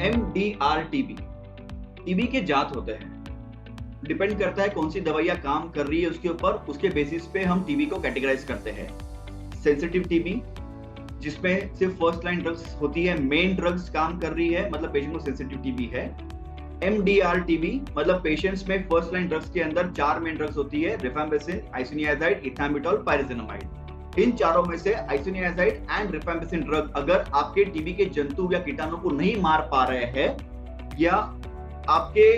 MDR TB, TB के जात होते हैं। डिपेंड करता है कौन सी दवाइयाँ काम कर रही है उसके ऊपर, उसके बेसिस पे हम टीबी को कैटेगराइज करते हैं। सेंसिटिव टीबी, जिसमें सिर्फ फर्स्ट लाइन ड्रग्स होती है, मेन ड्रग्स काम कर रही है, मतलब पेशेंट को सेंसिटिव टीबी है। MDR टीबी मतलब पेशेंट्स में फर्स्ट लाइन ड्रग्स के अंदर 4 मेन ड्रग्स होती है, रिफैम्पिसिन, आइसोनियाजाइड, इथामिटोल, पायरिजिनामाइड। इन चारों में से आइसोनियाजाइड एंड रिफैम्पिसिन ड्रग अगर आपके टीबी के जंतु या कीटाणु को नहीं मार पा रहे हैं, या आपके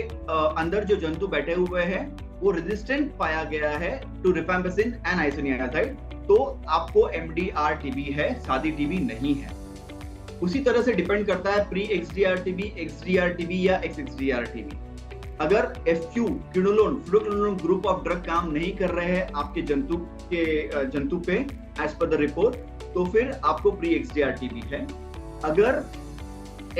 अंदर जो जंतु बैठे हुए हैं वो रेजिस्टेंट पाया गया है टू रिफैम्पिसिन एंड आइसोनियाजाइड, तो आपको MDR टीबी है, सादी टीबी नहीं है। उसी तरह से डिपेंड करता है pre XDR TB, XDR TB या XXDR टीबी। अगर FQ quinolone fluoroquinolone group of drug काम नहीं कर रहे हैं आपके जंतु पे एज पर द रिपोर्ट, तो फिर आपको प्री XDR टीबी है। अगर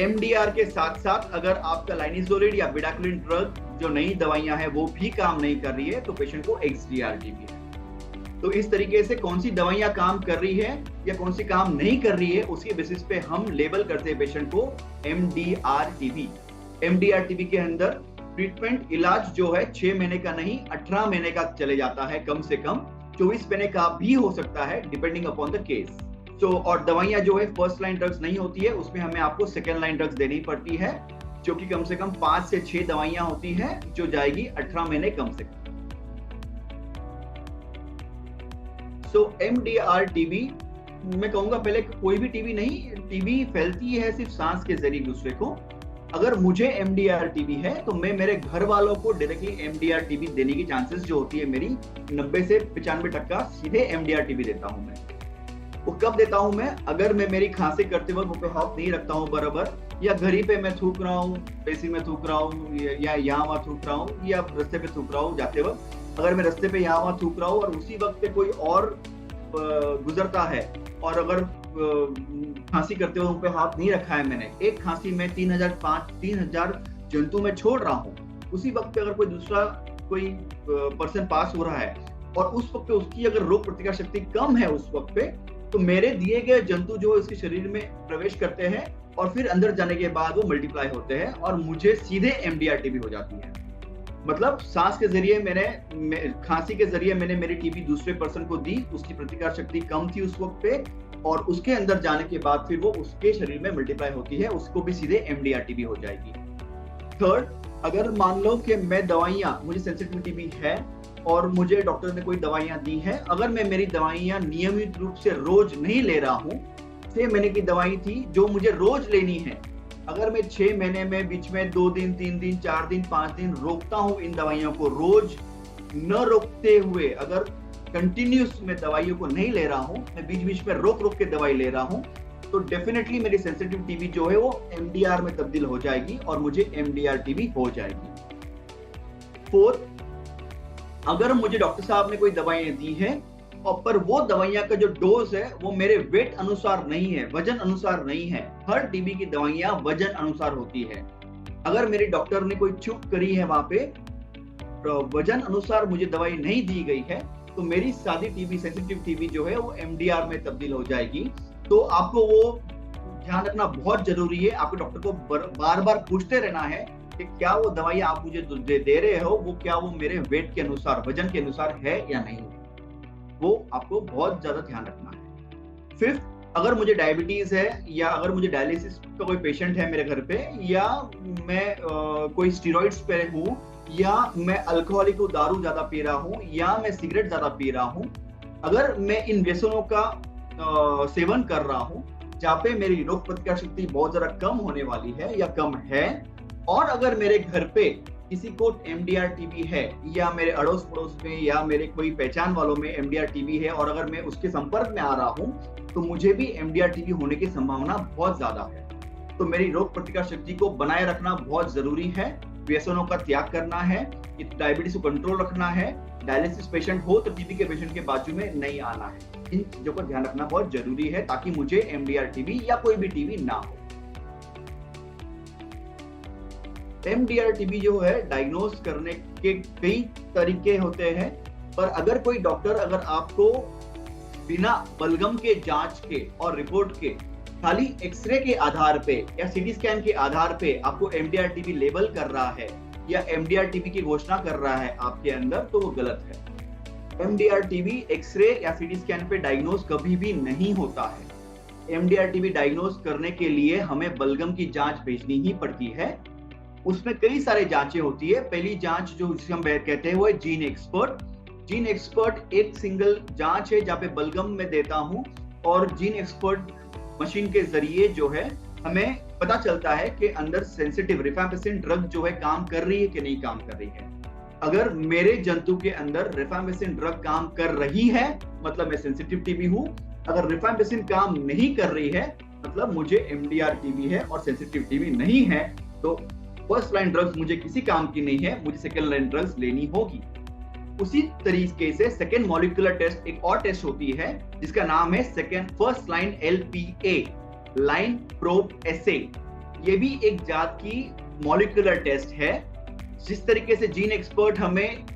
MDR के साथ साथ अगर आपका लाइनिसोलिड या बिडाक्लोलिन ड्रग जो नई दवाइयां हैं वो भी काम नहीं कर रही है, तो पेशेंट को XDR टीबी है। तो इस तरीके से कौन सी दवाइयां काम कर रही है या कौन सी काम नहीं कर रही है, उसके बेसिस पे हम लेबल करते हैं पेशेंट को MDR टीबी। MDR टीबी के अंदर ट्रीटमेंट इलाज जो है 6 महीने का नहीं 18 महीने का चले जाता है, कम से कम 24 महीने का भी हो सकता है, डिपेंडिंग अपॉन द केस। तो और दवाइयां जो है फर्स्ट लाइन ड्रग्स नहीं होती है, उसमें हमें आपको सेकेंड लाइन ड्रग्स देनी पड़ती है, जो कि कम से कम 5 से 6 दवाइयां होती है, जो जाएगी 18 महीने कम से कम। MDR टीबी, मैं कहूंगा पहले कोई भी टीबी नहीं, टीबी फैलती है सिर्फ सांस के जरिए दूसरे को। अगर मुझे MDR टीबी है तो मैं मेरे घर वालों को डायरेक्टली MDR टीबी देने की चांसेस जो होती है मेरी 90 से 95% सीधे MDR टीबी देता हूं मैं। वो कब देता हूं मैं? अगर मैं मेरी खांसी करते वक्त मुंह पे हाथ नहीं रखता हूं बराबर, या घर ही पे मैं थूक रहा हूँ, पेसी में थूक रहा हूँ, या यहाँ वहां थूक रहा हूँ, या रास्ते पे थूक रहा हूँ जाते वक्त, अगर मैं रास्ते पे यहाँ वहां थूक रहा हूँ और उसी वक्त पे कोई और गुजरता है और अगर खांसी करते हुए उन पे हाथ नहीं रखा है मैंने, एक खांसी में 3000 जंतु में छोड़ रहा हूँ, उसी वक्त पे अगर कोई दूसरा कोई पर्सन पास हो रहा है और उस वक्त पे उसकी अगर रोग प्रतिकार शक्ति कम है उस वक्त पे, तो मेरे दिए गए जंतु जो इसके शरीर में प्रवेश करते हैं और फिर अंदर जाने के बाद वो मल्टीप्लाई होते हैं और मुझे सीधे MDR टीबी हो जाती है। मतलब सांस के जरिए खांसी के जरिए मैंने मेरी टीबी दूसरे पर्सन को दी, उसकी प्रतिकार शक्ति कम थी उस वक्त पे, और उसके अंदर जाने के बाद फिर वो उसके शरीर में मल्टीप्लाई होती है, उसको भी सीधे MDR टीबी हो जाएगी। थर्ड, अगर मान लो कि मैं दवाइयां, मुझे सेंसिटिव टीबी है और मुझे डॉक्टर ने कोई दवाइयां दी है, अगर मैं मेरी दवाइयां नियमित रूप से रोज नहीं ले रहा हूँ, 6 महीने की दवाई थी जो मुझे रोज लेनी है, अगर मैं 6 महीने में बीच में 2 दिन 3 दिन 4 दिन 5 दिन रोकता हूँ इन दवाइयों को, रोज न रोकते हुए अगर कंटिन्यूस में दवाइयों को नहीं ले रहा हूँ, मैं बीच बीच में रोक के दवाई ले रहा हूँ, तो डेफिनेटली मेरी सेंसिटिव टीबी जो है वो MDR में तब्दील हो जाएगी और मुझे MDR टीबी हो जाएगी। फोर्थ, अगर मुझे डॉक्टर साहब ने कोई दवाइयां दी है और पर वो दवाइयां का जो डोज है वो मेरे वेट अनुसार नहीं है, वजन अनुसार नहीं है। हर टीबी की दवाइयां वजन अनुसार होती है। अगर मेरे डॉक्टर ने कोई चूक करी है वहां पे, वजन अनुसार मुझे दवाई नहीं दी गई है, तो मेरी सादी टीबी, सेंसिटिव टीबी जो है वो MDR में तब्दील हो जाएगी। तो आपको वो ध्यान रखना बहुत जरूरी है, आपके डॉक्टर को बार बार पूछते रहना है कि क्या वो दवाई आप मुझे दे रहे हो वो क्या वो मेरे वेट के अनुसार, वजन के अनुसार है या नहीं, वो आपको बहुत ज्यादा ध्यान रखना है। फिफ्थ, अगर मुझे डायबिटीज है या अगर मुझे डायलिसिस का कोई पेशेंट है मेरे घर पे, या मैं कोई स्टेरॉइड्स पे हूँ, या मैं अल्कोहलिक को दारू ज्यादा पी रहा हूँ, या मैं सिगरेट ज्यादा पी रहा हूँ, अगर मैं इन व्यसनों का सेवन कर रहा हूँ जहाँ पे मेरी रोग प्रतिकार शक्ति बहुत ज्यादा कम होने वाली है या कम है, और अगर मेरे घर पे किसी को MDR टीबी है या मेरे अड़ोस पड़ोस में या मेरे कोई पहचान वालों में MDR टीबी है और अगर मैं उसके संपर्क में आ रहा हूँ, तो मुझे भी MDR टीबी होने की संभावना बहुत ज्यादा है। तो मेरी रोग प्रतिकार शक्ति को बनाए रखना बहुत जरूरी है, व्यसनों का त्याग करना है, डायबिटीज को कंट्रोल रखना है, डायलिसिस पेशेंट हो तो टीबी के पेशेंट के बाजू में नहीं आना है। इन चीजों का ध्यान रखना बहुत जरूरी है ताकि मुझे MDR टीबी या कोई भी टीबी ना हो। MDR टीबी जो है डायग्नोज करने के कई तरीके होते हैं, पर अगर कोई डॉक्टर अगर आपको बिना बलगम के जांच के और रिपोर्ट के खाली एक्सरे के आधार पे या सीटी स्कैन के आधार पे आपको एमडीआर टीबी लेबल कर रहा है या एमडीआर टीबी की घोषणा कर रहा है आपके अंदर, तो वो गलत है। एमडीआर टीबी एक्सरे या सीटी स्कैन पे डायग्नोज कभी भी नहीं होता है। एमडीआर टीबी डायग्नोज करने के लिए हमें बलगम की जांच भेजनी ही पड़ती है। उसमें कई सारे जांचें होती है। पहली जांच जो जिसे हम कहते हैं वो है जीन एक्सपर्ट। जीन एक्सपर्ट एक सिंगल जांच है जहाँ पे बलगम में देता हूं और जीन एक्सपर्ट मशीन के जरिए जो है हमें पता चलता है कि अंदर सेंसिटिव रिफैम्पिसिन ड्रग जो है काम कर रही है कि नहीं काम कर रही है। अगर मेरे जंतु के अंदर रिफैम्पिसिन ड्रग काम कर रही है मतलब मैं सेंसिटिव टीबी हूं। अगर रिफैम्पिसिन काम नहीं कर रही है मतलब मुझे एमडीआर टीबी है और सेंसिटिव टीबी नहीं है। तो फर्स्ट लाइन ड्रग्स मुझे किसी काम की नहीं है, मुझे सेकेंड लाइन ड्रग्स लेनी होगी। उसी तरीके से सेकेंड मॉलिक्यूलर टेस्ट एक और टेस्ट होती है जिसका नाम है first line LPA, line probe assay. ये भी एक जात की मॉलिक्यूलर टेस्ट है। जिस तरीके से जीन एक्सपर्ट हमें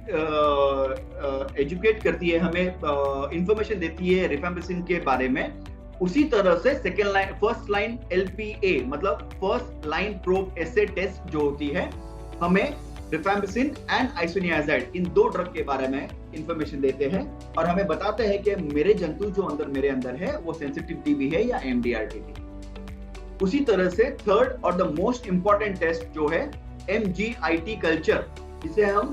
एजुकेट करती है, हमें इंफॉर्मेशन देती है रिफैम्पिसिन के बारे में, उसी तरह से फर्स्ट लाइन एलपीए मतलब फर्स्ट लाइन प्रोब एसे टेस्ट जो होती है हमें रिफैम्पिसिन एंड आइसोनियाजाइड इन दो ड्रग के बारे में इंफॉर्मेशन देते हैं और हमें बताते हैं कि मेरे जंतु जो मेरे अंदर है वो सेंसिटिव टीबी है या एमडीआर टीबी। उसी तरह से थर्ड और द मोस्ट इंपॉर्टेंट टेस्ट जो है एमजीआईटी कल्चर, जिसे हम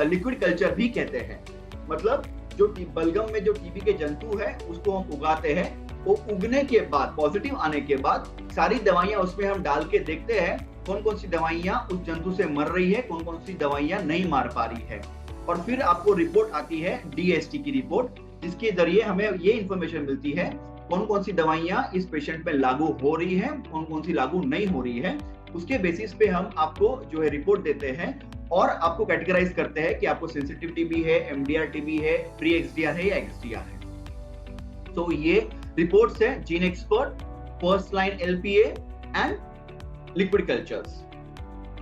लिक्विड कल्चर भी कहते हैं। मतलब जो बलगम में जो टीबी के जंतु है उसको हम उगाते हैं, वो उगने के बाद पॉजिटिव आने के बाद सारी दवाइयां उसमें हम डाल के देखते हैं कौन कौन सी दवाइयां उस जंतु से मर रही है, कौन कौन सी दवाइयां नहीं मार पा रही है। और फिर आपको रिपोर्ट आती है डीएसटी की रिपोर्ट, जिसके जरिए हमें ये इंफॉर्मेशन मिलती है कौन कौन सी दवाइयां इस पेशेंट पे लागू हो रही है, कौन कौन सी लागू नहीं हो रही है। उसके बेसिस पे हम आपको जो है रिपोर्ट देते हैं और आपको कैटेगराइज करते हैं कि आपको सेंसिटिव टीबी है, एमडीआर टीबी है, प्री एक्सडीआर है या एक्सडीआर है। तो ये रिपोर्ट्स है gene expert, first line LPA and liquid cultures.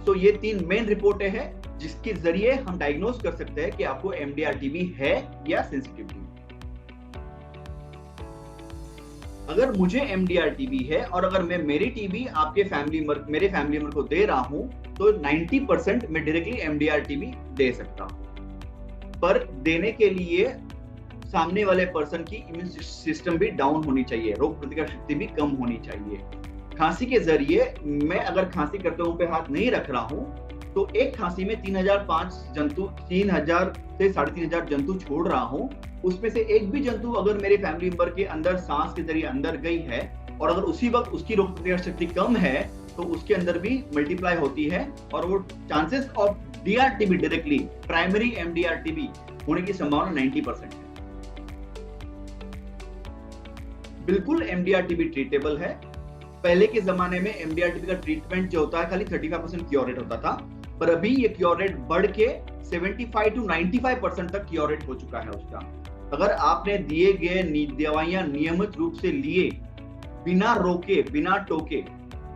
तो ये तीन मेन रिपोर्टें हैं जिसके जरिए हम डायग्नोज कर सकते हैं कि आपको एमडीआर टीबी है या सेंसिटिव टीबी। अगर मुझे एमडीआर टीबी है और अगर मैं मेरी टीबी आपके मेरे फैमिली मेंबर को दे रहा हूं तो 90% मैं डायरेक्टली एमडीआर टीबी दे सकता हूं। पर देने के लिए सामने वाले पर्सन की इम्यून सिस्टम भी डाउन होनी चाहिए, रोग प्रतिकारक शक्ति भी कम होनी चाहिए। खांसी के जरिए मैं अगर खांसी करते हुए पे हाथ नहीं रख रहा हूं तो एक खांसी में 3000 से 3500 जंतु छोड़ रहा हूं। उसमें से एक भी जंतु अगर मेरे फैमिली मेंबर के अंदर सांस के जरिए अंदर गई है और अगर उसी वक्त उसकी रोग प्रतिकारक शक्ति कम है तो उसके अंदर भी मल्टीप्लाई होती है और वो chances of DRTB directly primary MDR TB होने की संभावना 90% है। बिल्कुल एमडीआर टीबी ट्रीटेबल है। पहले के जमाने में एमडीआर टीबी का ट्रीटमेंट जो होता है खाली 35% क्योर रेट होता था, पर अभी ये क्योर रेट बढ़ के 75 to 95% तक क्योर रेट हो चुका है उसका। अगर आपने दिए गए दवाइयां नियमित रूप से लिए, बिना रोके बिना टोके,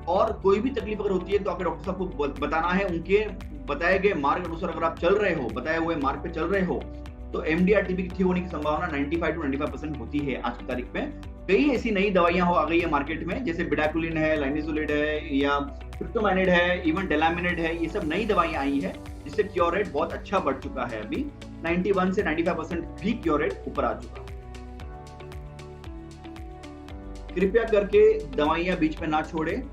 और कोई भी तकलीफ अगर होती है तो आपके डॉक्टर साहब को बताना है। उनके बताए गए मार्ग अनुसार अगर आप चल रहे हो, बताए हुए मार्ग पे चल रहे हो, तो एमडीआर टीबी की ठीक होने की संभावना 95 to 95% होती है आज की तारीख में। कई ऐसी नई दवाइयां आ गई है मार्केट में, जैसे बिडाकुलिन है, लाइनिसोलिड है या क्रिप्टोमाइनिड है, इवन डेलामिनेड है। ये सब नई दवाइयां आई है जिससे क्योर रेट बहुत अच्छा बढ़ चुका है। अभी 91 से 95% भी क्योर रेट ऊपर आ चुका है। कृपया करके दवाइयां बीच में ना छोड़े,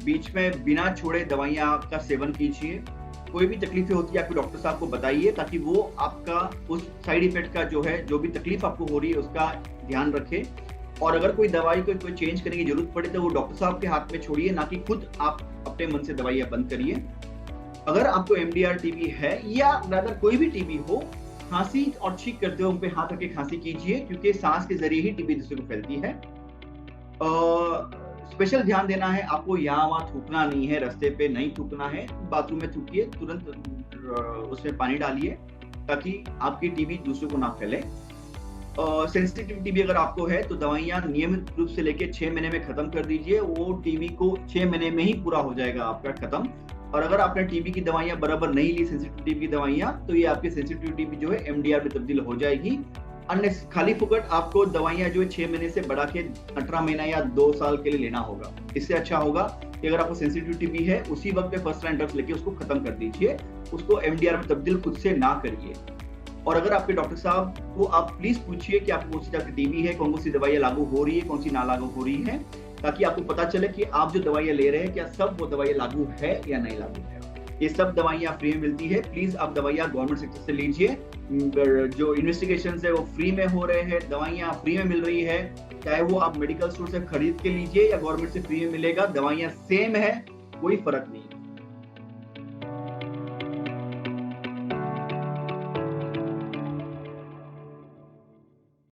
बीच में बिना छोड़े दवाइयां का सेवन कीजिए। कोई भी तकलीफें होती है आपके डॉक्टर साहब को बताइए ताकि वो आपका उस साइड इफेक्ट का जो भी तकलीफ आपको हो रही है उसका ध्यान रखे। और अगर कोई दवाई को कोई चेंज करने की जरूरत पड़े तो वो डॉक्टर साहब के हाथ में छोड़िए, ना कि खुद आप अपने मन से दवाइयां बंद करिए। अगर आपको एमडीआर टीबी है या अगर कोई भी टीबी हो, खांसी और छींक करते हुए उन पे हाथ रख के खांसी कीजिए, क्योंकि सांस के जरिए ही टीबी दूसरे को फैलती है। स्पेशल ध्यान देना है, आपको यहाँ वहां थूकना नहीं है, रास्ते पे नहीं थूकना है, बाथरूम में थूकिए, तुरंत उसमें पानी डालिए ताकि आपकी टीबी दूसरे को ना फैले। सेंसिटिव टीबी अगर आपको है तो दवाइयां नियमित रूप से लेके 6 महीने में खत्म कर दीजिए। वो टीबी को 6 महीने में ही पूरा हो जाएगा आपका खत्म। और अगर आपने टीबी की दवाइयां बराबर नहीं ली, सेंसिटिव टीबी की दवाइयां, तो ये आपकी सेंसिटिव टीबी जो है एमडीआर में तब्दील हो जाएगी। खाली फुकट आपको दवाइयां जो है 6 महीने से बढ़ा के 18 महीना या 2 साल के लिए लेना होगा। इससे अच्छा होगा कि अगर आपको सेंसिटिव टीबी है उसी वक्त पे फर्स्ट लाइन ड्रग्स लेके उसको खत्म कर दीजिए, उसको एमडीआर में तब्दील खुद से ना करिए। और अगर आपके डॉक्टर साहब को आप प्लीज पूछिए कि आपको कौन सी टाइप की टीबी है, कौन सी दवाइयां लागू हो रही है, कौन सी ना लागू हो रही है, ताकि आपको पता चले कि आप जो दवाइयां ले रहे हैं क्या सब वो दवाइयां लागू है या नहीं लागू है। ये सब दवाइयां फ्री में मिलती है, प्लीज आप दवाइयां गवर्नमेंट सेक्टर से लीजिए। जो इन्वेस्टिगेशन है वो फ्री में हो रहे हैं, दवाइयां फ्री में मिल रही है, चाहे वो आप मेडिकल स्टोर से खरीद के लीजिए या गवर्नमेंट से फ्री में मिलेगा, दवाइयां सेम है, कोई फर्क नहीं।